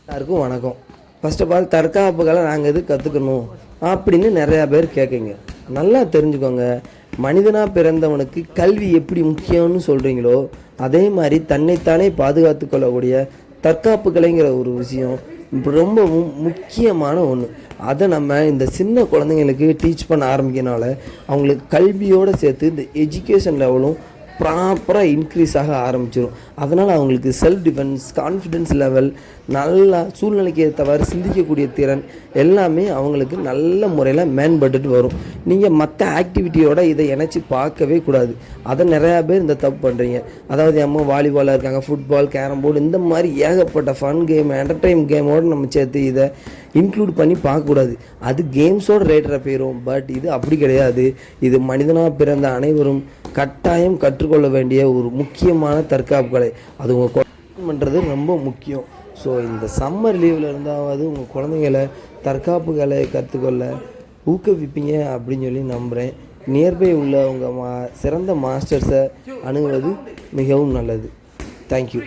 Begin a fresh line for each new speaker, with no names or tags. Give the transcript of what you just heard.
எல்லாருக்கும் வணக்கம். First of all தற்காப்புகளை நாங்கள் எது கற்றுக்கணும் அப்படின்னு நிறையா பேர் கேட்குங்க. நல்லா தெரிஞ்சுக்கோங்க, மனிதனாக பிறந்தவனுக்கு கல்வி எப்படி முக்கியம்னு சொல்கிறீங்களோ அதே மாதிரி தன்னைத்தானே பாதுகாத்து கொள்ளக்கூடிய தற்காப்பு கலைங்கிற ஒரு விஷயம் ரொம்ப முக்கியமான ஒன்று. அதை நம்ம இந்த சின்ன குழந்தைங்களுக்கு டீச் பண்ண ஆரம்பிக்கிறனால அவங்களுக்கு கல்வியோடு சேர்த்து இந்த எஜுகேஷன் லெவலும் ப்ராப்பராக இன்க்ரீஸ் ஆக ஆரம்பிச்சிடும். அதனால் அவங்களுக்கு செல்ஃப் டிஃபென்ஸ், கான்ஃபிடென்ஸ் லெவல், நல்லா சூழ்நிலைக்கு ஏற்றவாறு சிந்திக்கக்கூடிய திறன் எல்லாமே அவங்களுக்கு நல்ல முறையில் மேம்பட்டுட்டு வரும். நீங்கள் மற்ற ஆக்டிவிட்டியோட இதை இணைச்சி பார்க்கவே கூடாது. அதை நிறையா பேர் இந்த தப்பு பண்ணுறீங்க. அதாவது அம்மா வாலிபாலாக இருக்காங்க, ஃபுட்பால், கேரம் போர்டு, இந்த மாதிரி ஏகப்பட்ட ஃபன் கேம், என்டர்டெயின் கேமோடு நம்ம சேர்த்து இதை இன்க்ளூட் பண்ணி பார்க்கக்கூடாது. அது கேம்ஸோடு ரேட்டரை போயிடும். பட் இது அப்படி கிடையாது. இது மனிதனாக பிறந்த அனைவரும் கட்டாயம் கற்றுக்கொள்ள வேண்டிய ஒரு முக்கியமான தற்காப்பு கலை. அது உங்கள் பண்ணுறது ரொம்ப முக்கியம். ஸோ இந்த சம்மர் லீவில் இருந்தாவது உங்கள் குழந்தைங்களை தற்காப்பு கலையை கற்றுக்கொள்ள ஊக்குவிப்பீங்க அப்படின்னு சொல்லி நம்புகிறேன். நியர்பை உள்ள உங்கள் சிறந்த மாஸ்டர்ஸை அணுகுவது மிகவும் நல்லது. தேங்க்யூ.